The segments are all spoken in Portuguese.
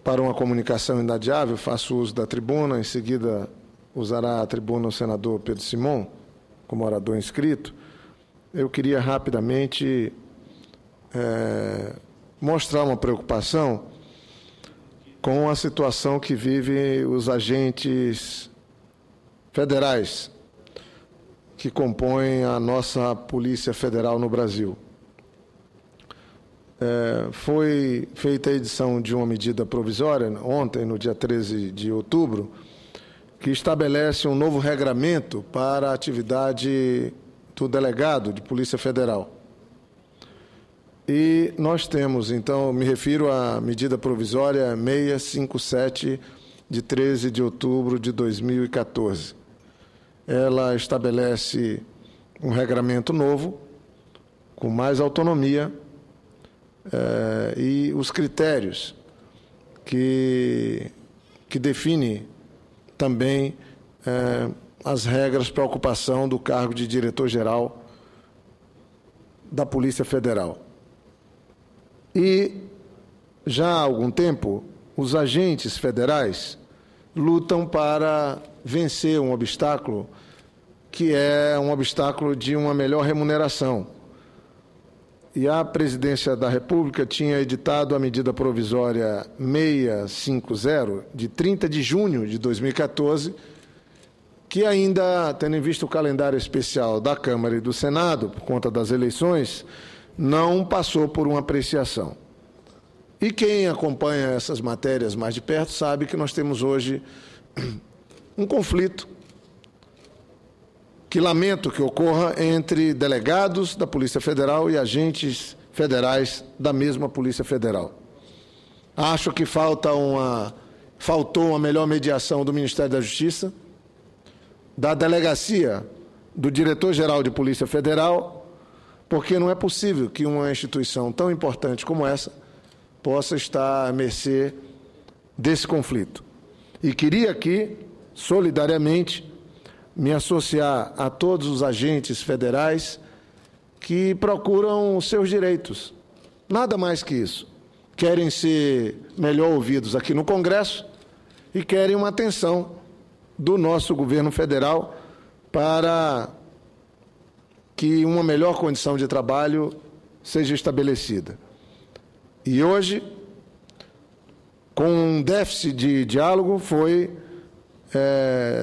para uma comunicação inadiável, faço uso da tribuna, em seguida usará a tribuna o senador Pedro Simon, como orador inscrito. Eu queria rapidamente mostrar uma preocupação com a situação que vivem os agentes federais que compõem a nossa Polícia Federal no Brasil. Foi feita a edição de uma medida provisória, ontem, no dia 13 de outubro, que estabelece um novo regramento para a atividade do delegado de Polícia Federal. E nós temos, então, me refiro à medida provisória 657, de 13 de outubro de 2014. Ela estabelece um regramento novo, com mais autonomia, e os critérios que define também as regras para a ocupação do cargo de diretor-geral da Polícia Federal. E, já há algum tempo, os agentes federais lutam para vencer um obstáculo que é um obstáculo de uma melhor remuneração. E a Presidência da República tinha editado a medida provisória 650, de 30 de junho de 2014, que ainda, tendo em vista o calendário especial da Câmara e do Senado, por conta das eleições, não passou por uma apreciação. E quem acompanha essas matérias mais de perto sabe que nós temos hoje um conflito que lamento que ocorra entre delegados da Polícia Federal e agentes federais da mesma Polícia Federal. Acho que faltou uma melhor mediação do Ministério da Justiça, da Delegacia do Diretor-Geral de Polícia Federal, porque não é possível que uma instituição tão importante como essa possa estar à mercê desse conflito. E queria aqui, solidariamente, me associar a todos os agentes federais que procuram os seus direitos. Nada mais que isso. Querem ser melhor ouvidos aqui no Congresso e querem uma atenção do nosso governo federal para que uma melhor condição de trabalho seja estabelecida. E hoje, com um déficit de diálogo, foi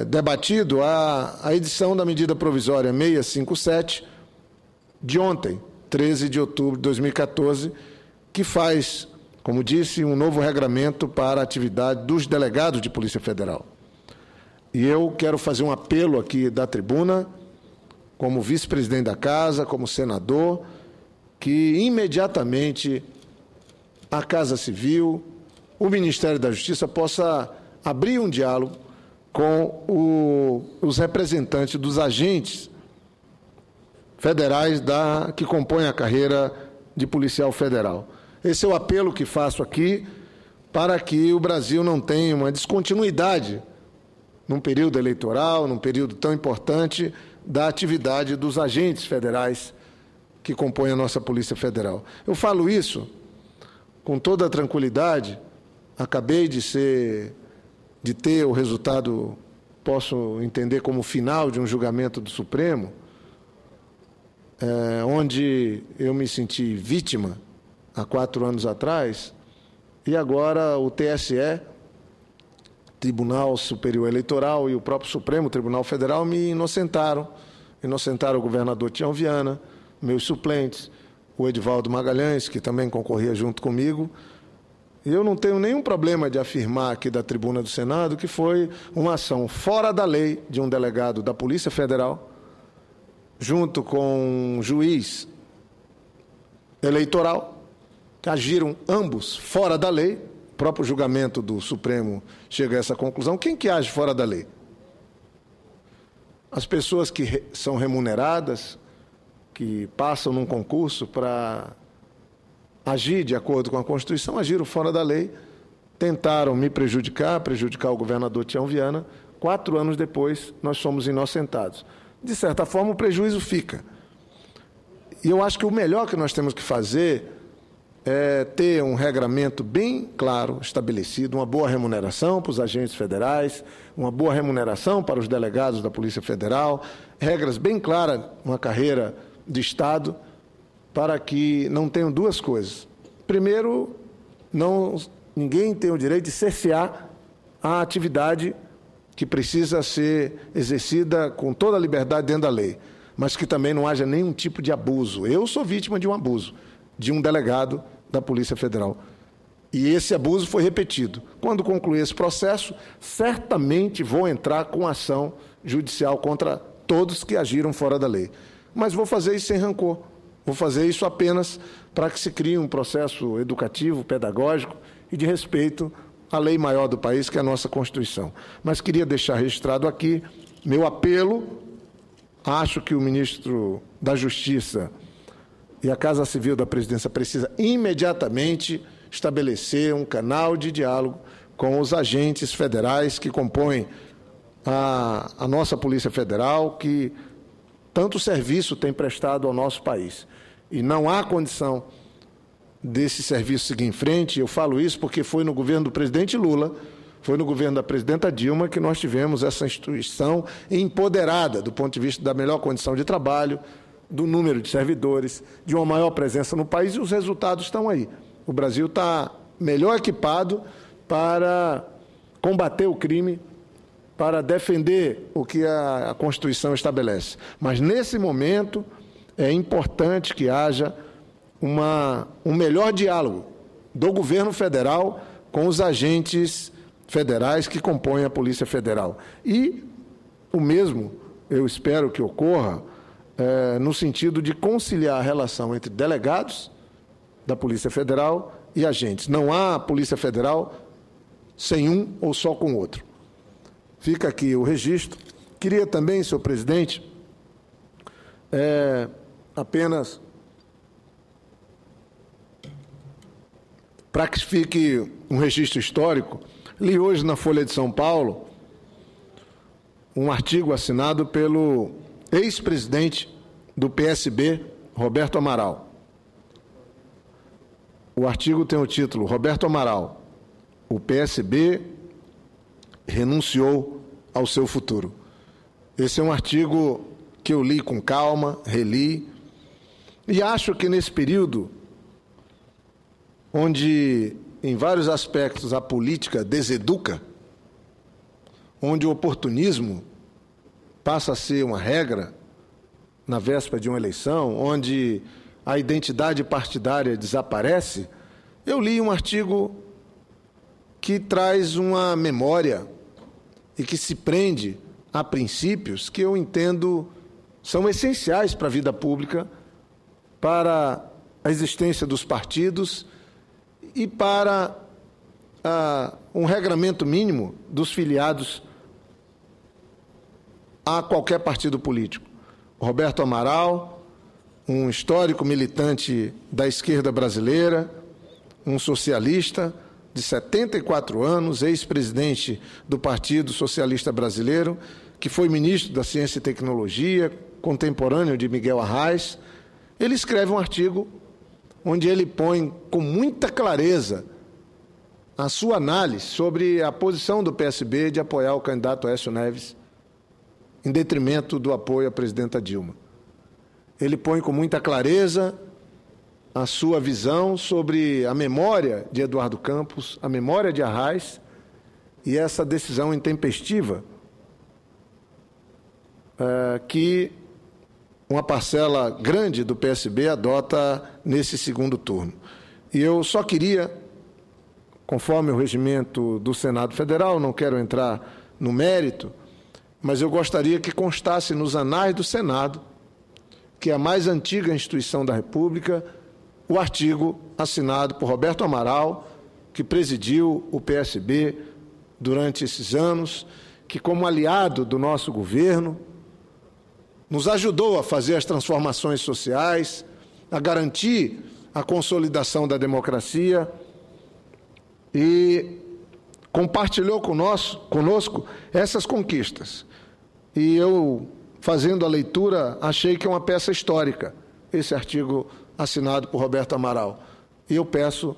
debatido a edição da medida provisória 657 de ontem, 13 de outubro de 2014, que faz, como disse, um novo regramento para a atividade dos delegados de Polícia Federal. E eu quero fazer um apelo aqui da tribuna, como vice-presidente da Casa, como senador, que imediatamente a Casa Civil, o Ministério da Justiça possa abrir um diálogo com os representantes dos agentes federais que compõem a carreira de policial federal. Esse é o apelo que faço aqui para que o Brasil não tenha uma descontinuidade num período eleitoral, num período tão importante da atividade dos agentes federais que compõem a nossa Polícia Federal. Eu falo isso com toda a tranquilidade. Acabei de ter o resultado, posso entender como final de um julgamento do Supremo, onde eu me senti vítima há 4 anos atrás, e agora o TSE, Tribunal Superior Eleitoral, e o próprio Supremo Tribunal Federal me inocentaram o governador Tião Viana, meus suplentes, o Edivaldo Magalhães, que também concorria junto comigo. E eu não tenho nenhum problema de afirmar aqui da tribuna do Senado que foi uma ação fora da lei de um delegado da Polícia Federal, junto com um juiz eleitoral, que agiram ambos fora da lei. O próprio julgamento do Supremo chega a essa conclusão. Quem que age fora da lei? As pessoas que são remuneradas, que passam num concurso para agir de acordo com a Constituição, agiram fora da lei, tentaram me prejudicar o governador Tião Viana. 4 anos depois, nós somos inocentados. De certa forma, o prejuízo fica. E eu acho que o melhor que nós temos que fazer ter um regramento bem claro, estabelecido, uma boa remuneração para os agentes federais, uma boa remuneração para os delegados da Polícia Federal, regras bem claras, uma carreira de Estado, para que não tenham duas coisas. Primeiro, ninguém tem o direito de cercear a atividade que precisa ser exercida com toda a liberdade dentro da lei, mas que também não haja nenhum tipo de abuso. Eu sou vítima de um abuso, de um delegado da Polícia Federal. E esse abuso foi repetido. Quando concluir esse processo, certamente vou entrar com ação judicial contra todos que agiram fora da lei. Mas vou fazer isso sem rancor. Vou fazer isso apenas para que se crie um processo educativo, pedagógico e de respeito à lei maior do país, que é a nossa Constituição. Mas queria deixar registrado aqui meu apelo. Acho que o ministro da Justiça e a Casa Civil da Presidência precisa imediatamente estabelecer um canal de diálogo com os agentes federais que compõem a nossa Polícia Federal, que tanto serviço tem prestado ao nosso país. E não há condição desse serviço seguir em frente. Eu falo isso porque foi no governo do presidente Lula, foi no governo da presidenta Dilma que nós tivemos essa instituição empoderada do ponto de vista da melhor condição de trabalho, do número de servidores, de uma maior presença no país, e os resultados estão aí. O Brasil está melhor equipado para combater o crime, para defender o que a Constituição estabelece. Mas, nesse momento, é importante que haja um melhor diálogo do governo federal com os agentes federais que compõem a Polícia Federal. E o mesmo, eu espero que ocorra, no sentido de conciliar a relação entre delegados da Polícia Federal e agentes. Não há Polícia Federal sem um ou só com o outro. Fica aqui o registro. Queria também, senhor presidente, apenas para que fique um registro histórico, li hoje na Folha de São Paulo um artigo assinado pelo ex-presidente do PSB, Roberto Amaral. O artigo tem o título: Roberto Amaral, o PSB renunciou ao seu futuro. Esse é um artigo que eu li com calma, reli, e acho que nesse período, onde em vários aspectos a política deseduca, onde o oportunismo passa a ser uma regra na véspera de uma eleição, onde a identidade partidária desaparece, eu li um artigo que traz uma memória e que se prende a princípios que eu entendo são essenciais para a vida pública, para a existência dos partidos e para um regramento mínimo dos filiados a qualquer partido político. Roberto Amaral, um histórico militante da esquerda brasileira, um socialista de 74 anos, ex-presidente do Partido Socialista Brasileiro, que foi ministro da Ciência e Tecnologia, contemporâneo de Miguel Arraes. Ele escreve um artigo onde ele põe com muita clareza a sua análise sobre a posição do PSB de apoiar o candidato Aécio Neves em detrimento do apoio à presidenta Dilma. Ele põe com muita clareza a sua visão sobre a memória de Eduardo Campos, a memória de Arraes e essa decisão intempestiva que uma parcela grande do PSB adota nesse segundo turno. E eu só queria, conforme o regimento do Senado Federal, não quero entrar no mérito, mas eu gostaria que constasse nos anais do Senado, que é a mais antiga instituição da República, o artigo assinado por Roberto Amaral, que presidiu o PSB durante esses anos, que, como aliado do nosso governo, nos ajudou a fazer as transformações sociais, a garantir a consolidação da democracia e compartilhou conosco essas conquistas. E eu, fazendo a leitura, achei que é uma peça histórica, esse artigo assinado por Roberto Amaral. e eu peço,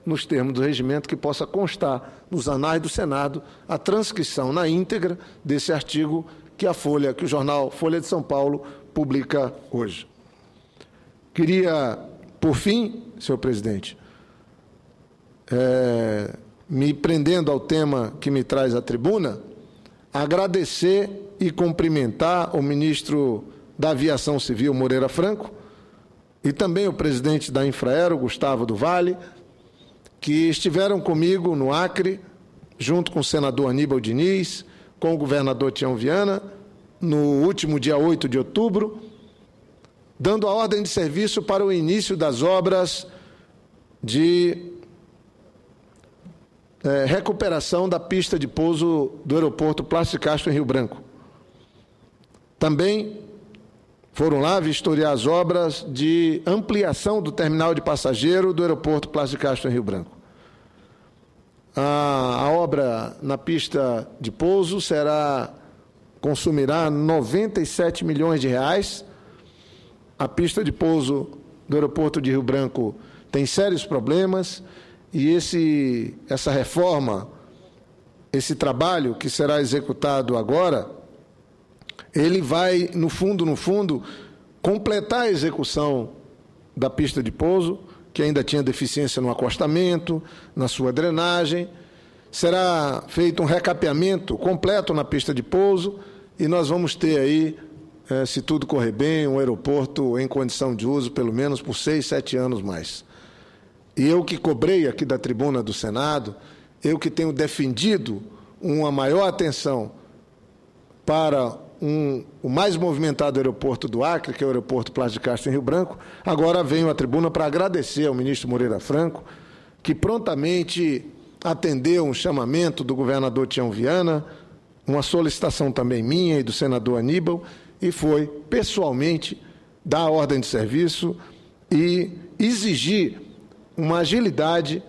nos termos do regimento, que possa constar nos anais do Senado a transcrição na íntegra desse artigo que o jornal Folha de São Paulo publica hoje. Queria, por fim, senhor presidente, me prendendo ao tema que me traz à tribuna, agradecer e cumprimentar o ministro da Aviação Civil, Moreira Franco, e também o presidente da Infraero, Gustavo do Vale, que estiveram comigo no Acre, junto com o senador Aníbal Diniz, com o governador Tião Viana, no último dia 8 de outubro, dando a ordem de serviço para o início das obras de recuperação da pista de pouso do aeroporto Plácido Castro, em Rio Branco. Também foram lá vistoriar as obras de ampliação do terminal de passageiro do aeroporto Plácido Castro, em Rio Branco. A obra na pista de pouso consumirá 97 milhões de reais. A pista de pouso do aeroporto de Rio Branco tem sérios problemas e essa reforma, esse trabalho que será executado agora, ele vai, no fundo, completar a execução da pista de pouso, que ainda tinha deficiência no acostamento, na sua drenagem. Será feito um recapeamento completo na pista de pouso e nós vamos ter aí, se tudo correr bem, um aeroporto em condição de uso pelo menos por 6, 7 anos mais. E eu que cobrei aqui da tribuna do Senado, eu que tenho defendido uma maior atenção para o mais movimentado aeroporto do Acre, que é o aeroporto Plácido Castro, em Rio Branco, agora venho à tribuna para agradecer ao ministro Moreira Franco, que prontamente atendeu um chamamento do governador Tião Viana, uma solicitação também minha e do senador Aníbal, e foi pessoalmente dar a ordem de serviço e exigir uma agilidade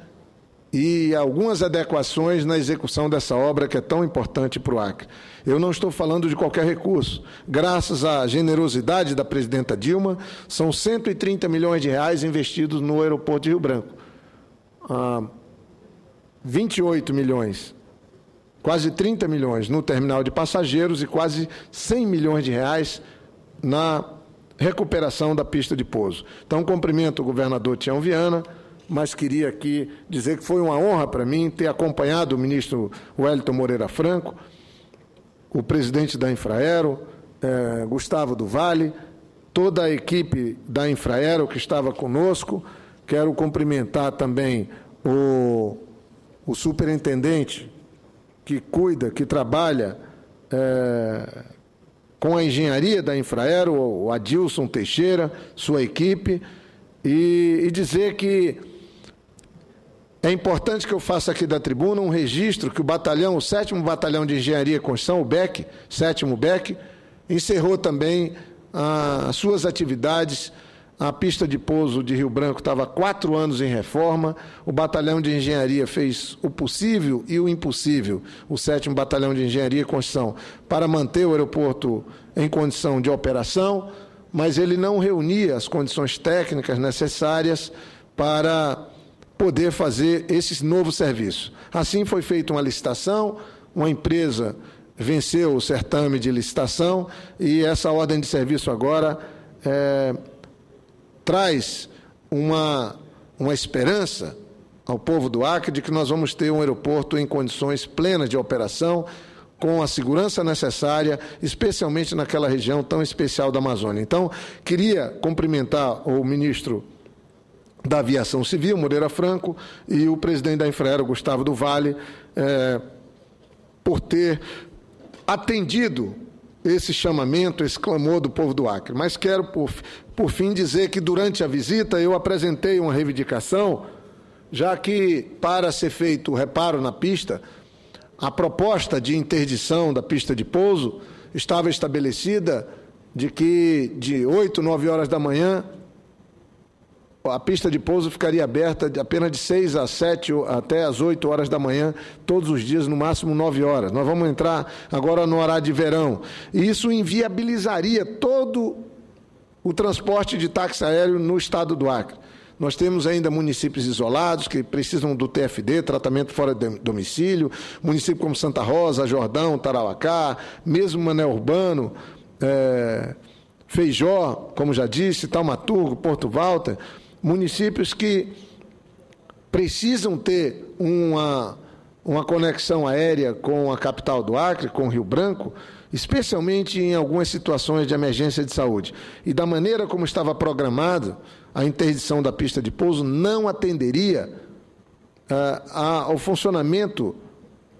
e algumas adequações na execução dessa obra que é tão importante para o Acre. Eu não estou falando de qualquer recurso. Graças à generosidade da presidenta Dilma, são 130 milhões de reais investidos no aeroporto de Rio Branco. 28 milhões, quase 30 milhões no terminal de passageiros e quase 100 milhões de reais na recuperação da pista de pouso. Então, cumprimento o governador Tião Viana, mas queria aqui dizer que foi uma honra para mim ter acompanhado o ministro Wellington Moreira Franco, o presidente da Infraero, Gustavo do Vale, toda a equipe da Infraero que estava conosco. Quero cumprimentar também o superintendente que cuida, que trabalha com a engenharia da Infraero, o Adilson Teixeira, sua equipe, e dizer que é importante que eu faça aqui da tribuna um registro que o 7º Batalhão de Engenharia e Construção, o BEC, 7º BEC, encerrou também as suas atividades. A pista de pouso de Rio Branco estava há 4 anos em reforma, o Batalhão de Engenharia fez o possível e o impossível, o 7º Batalhão de Engenharia e Construção, para manter o aeroporto em condição de operação, mas ele não reunia as condições técnicas necessárias para poder fazer esse novo serviço. Assim foi feita uma licitação, uma empresa venceu o certame de licitação e essa ordem de serviço agora traz uma esperança ao povo do Acre de que nós vamos ter um aeroporto em condições plenas de operação, com a segurança necessária, especialmente naquela região tão especial da Amazônia. Então, queria cumprimentar o ministro da Aviação Civil, Moreira Franco, e o presidente da Infraero, Gustavo do Vale, por ter atendido esse chamamento, esse clamor do povo do Acre. Mas quero, por fim, dizer que durante a visita eu apresentei uma reivindicação, já que, para ser feito o reparo na pista, a proposta de interdição da pista de pouso estava estabelecida de que de 8, 9 horas da manhã a pista de pouso ficaria aberta apenas de 6 às 7 até às 8 horas da manhã, todos os dias, no máximo 9 horas. Nós vamos entrar agora no horário de verão. E isso inviabilizaria todo o transporte de táxi aéreo no estado do Acre. Nós temos ainda municípios isolados que precisam do TFD, tratamento fora de domicílio, municípios como Santa Rosa, Jordão, Tarauacá, mesmo Mané Urbano, Feijó, como já disse, Taumaturgo, Porto Walter, municípios que precisam ter uma conexão aérea com a capital do Acre, com Rio Branco, especialmente em algumas situações de emergência de saúde. E da maneira como estava programado, a interdição da pista de pouso não atenderia ao funcionamento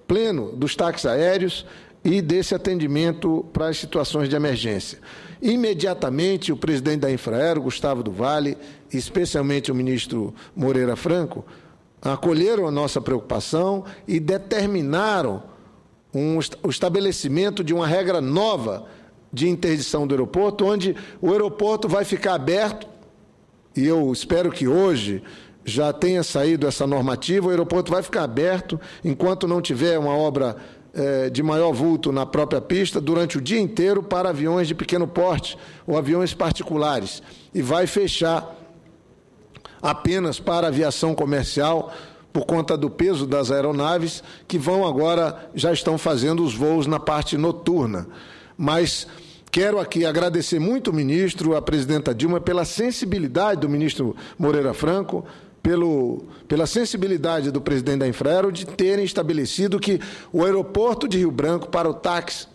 pleno dos táxis aéreos e desse atendimento para as situações de emergência. Imediatamente, o presidente da Infraero, Gustavo do Vale, e especialmente o ministro Moreira Franco, acolheram a nossa preocupação e determinaram o estabelecimento de uma regra nova de interdição do aeroporto, onde o aeroporto vai ficar aberto, e eu espero que hoje já tenha saído essa normativa, o aeroporto vai ficar aberto enquanto não tiver uma obra de maior vulto na própria pista, durante o dia inteiro para aviões de pequeno porte ou aviões particulares, e vai fechar apenas para aviação comercial, por conta do peso das aeronaves, que já estão fazendo os voos na parte noturna. Mas quero aqui agradecer muito o ministro, a presidenta Dilma, pela sensibilidade do ministro Moreira Franco, pela sensibilidade do presidente da Infraero de terem estabelecido que o aeroporto de Rio Branco, para o táxi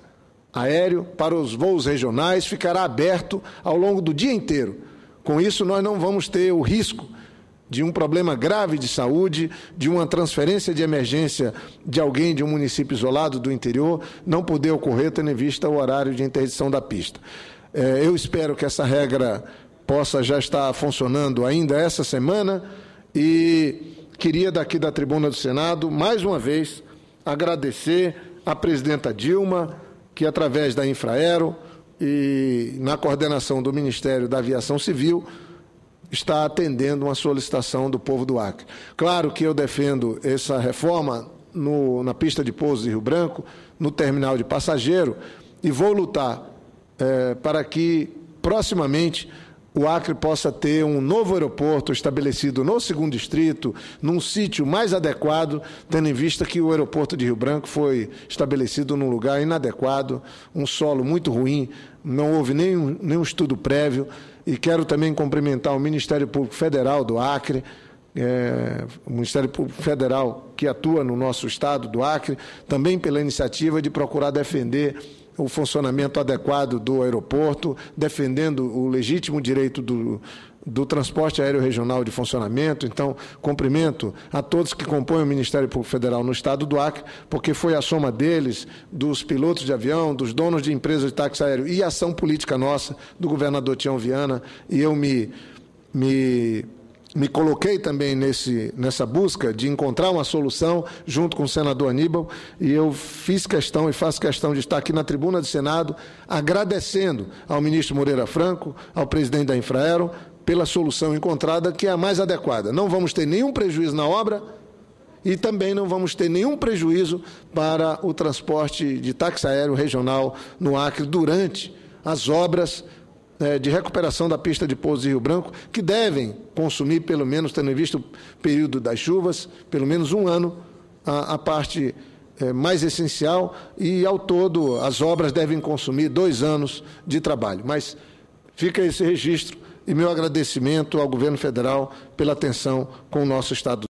aéreo, para os voos regionais, ficará aberto ao longo do dia inteiro. Com isso, nós não vamos ter o risco de um problema grave de saúde, de uma transferência de emergência de alguém de um município isolado do interior, não poder ocorrer, tendo em vista o horário de interdição da pista. Eu espero que essa regra possa já estar funcionando ainda essa semana e queria, daqui da tribuna do Senado, mais uma vez, agradecer à presidenta Dilma, que, através da Infraero e na coordenação do Ministério da Aviação Civil, está atendendo uma solicitação do povo do Acre. Claro que eu defendo essa reforma na pista de pouso de Rio Branco, no terminal de passageiro, e vou lutar para que, proximamente, o Acre possa ter um novo aeroporto estabelecido no 2º Distrito, num sítio mais adequado, tendo em vista que o aeroporto de Rio Branco foi estabelecido num lugar inadequado, um solo muito ruim, não houve nenhum estudo prévio. E quero também cumprimentar o Ministério Público Federal do Acre, o Ministério Público Federal que atua no nosso estado do Acre, também pela iniciativa de procurar defender o funcionamento adequado do aeroporto, defendendo o legítimo direito do transporte aéreo regional de funcionamento. Então, cumprimento a todos que compõem o Ministério Público Federal no estado do Acre, porque foi a soma deles, dos pilotos de avião, dos donos de empresas de táxi aéreo e a ação política nossa, do governador Tião Viana, e eu me coloquei também nessa busca de encontrar uma solução junto com o senador Aníbal, e eu fiz questão e faço questão de estar aqui na tribuna do Senado agradecendo ao ministro Moreira Franco, ao presidente da Infraero, pela solução encontrada, que é a mais adequada. Não vamos ter nenhum prejuízo na obra e também não vamos ter nenhum prejuízo para o transporte de táxi aéreo regional no Acre durante as obras de recuperação da pista de pouso de Rio Branco, que devem consumir, pelo menos, tendo visto o período das chuvas, pelo menos um ano, a parte mais essencial, e, ao todo, as obras devem consumir 2 anos de trabalho. Mas fica esse registro e meu agradecimento ao governo federal pela atenção com o nosso Estado.